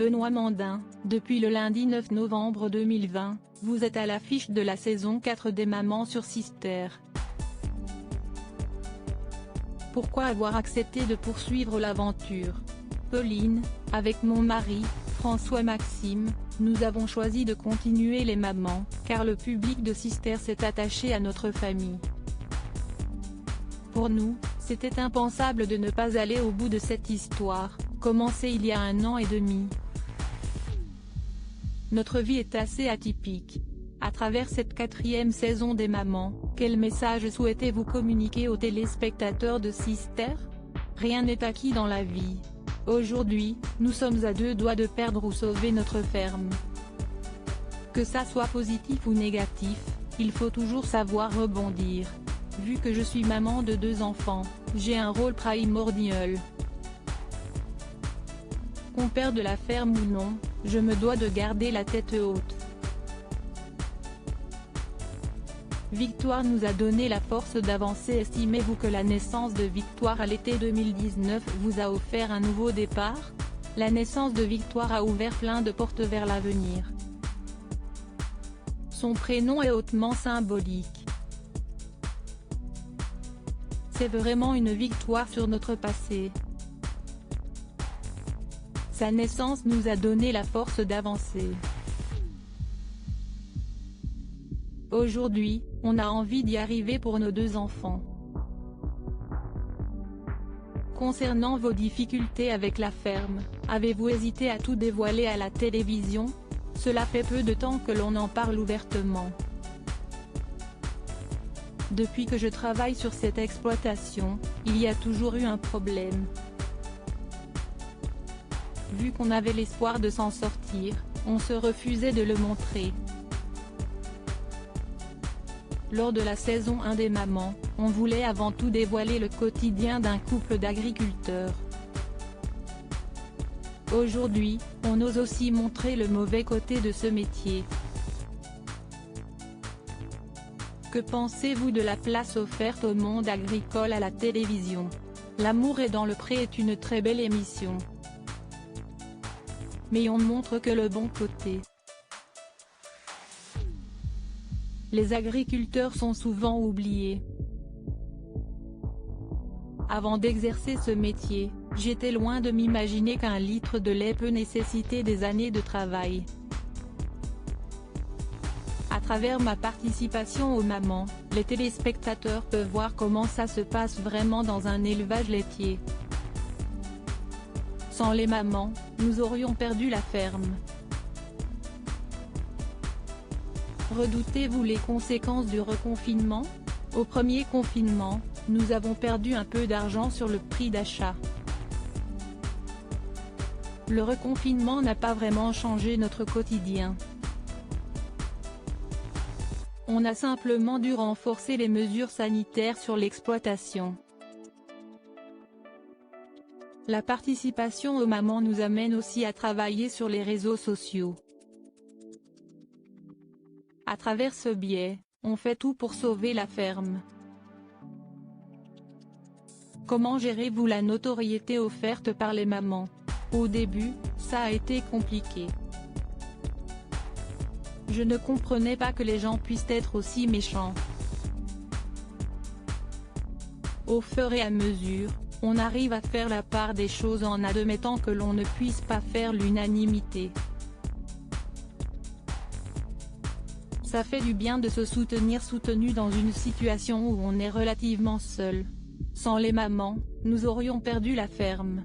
Benoît Mandin, depuis le lundi 9 novembre 2020, vous êtes à l'affiche de la saison 4 des Mamans sur Sister. Pourquoi avoir accepté de poursuivre l'aventure? Pauline, avec mon mari, François Maxime, nous avons choisi de continuer les Mamans, car le public de Sister s'est attaché à notre famille. Pour nous, c'était impensable de ne pas aller au bout de cette histoire, commencée il y a 1 an et demi. Notre vie est assez atypique. À travers cette 4e saison des Mamans, quel message souhaitez-vous communiquer aux téléspectateurs de Sister? Rien n'est acquis dans la vie. Aujourd'hui, nous sommes à 2 doigts de perdre ou sauver notre ferme. Que ça soit positif ou négatif, il faut toujours savoir rebondir. Vu que je suis maman de 2 enfants, j'ai un rôle primordial. Qu'on perde la ferme ou non, je me dois de garder la tête haute. Victoire nous a donné la force d'avancer. Estimez-vous que la naissance de Victoire à l'été 2019 vous a offert un nouveau départ? La naissance de Victoire a ouvert plein de portes vers l'avenir. Son prénom est hautement symbolique. C'est vraiment une victoire sur notre passé. Sa naissance nous a donné la force d'avancer. Aujourd'hui, on a envie d'y arriver pour nos 2 enfants. Concernant vos difficultés avec la ferme, avez-vous hésité à tout dévoiler à la télévision? Cela fait peu de temps que l'on en parle ouvertement. Depuis que je travaille sur cette exploitation, il y a toujours eu un problème. Vu qu'on avait l'espoir de s'en sortir, on se refusait de le montrer. Lors de la saison 1 des Mamans, on voulait avant tout dévoiler le quotidien d'un couple d'agriculteurs. Aujourd'hui, on ose aussi montrer le mauvais côté de ce métier. Que pensez-vous de la place offerte au monde agricole à la télévision? L'amour est dans le pré est une très belle émission. Mais on montre que le bon côté. Les agriculteurs sont souvent oubliés. Avant d'exercer ce métier, j'étais loin de m'imaginer qu'un litre de lait peut nécessiter des années de travail. À travers ma participation aux Mamans, les téléspectateurs peuvent voir comment ça se passe vraiment dans un élevage laitier. Sans les Mamans, nous aurions perdu la ferme. Redoutez-vous les conséquences du reconfinement? Au premier confinement, nous avons perdu un peu d'argent sur le prix d'achat. Le reconfinement n'a pas vraiment changé notre quotidien. On a simplement dû renforcer les mesures sanitaires sur l'exploitation. La participation aux Mamans nous amène aussi à travailler sur les réseaux sociaux. À travers ce biais, on fait tout pour sauver la ferme. Comment gérez-vous la notoriété offerte par les Mamans? Au début, ça a été compliqué. Je ne comprenais pas que les gens puissent être aussi méchants. Au fur et à mesure, on arrive à faire la part des choses en admettant que l'on ne puisse pas faire l'unanimité. Ça fait du bien de se soutenir soutenu dans une situation où on est relativement seul. Sans les Mamans, nous aurions perdu la ferme.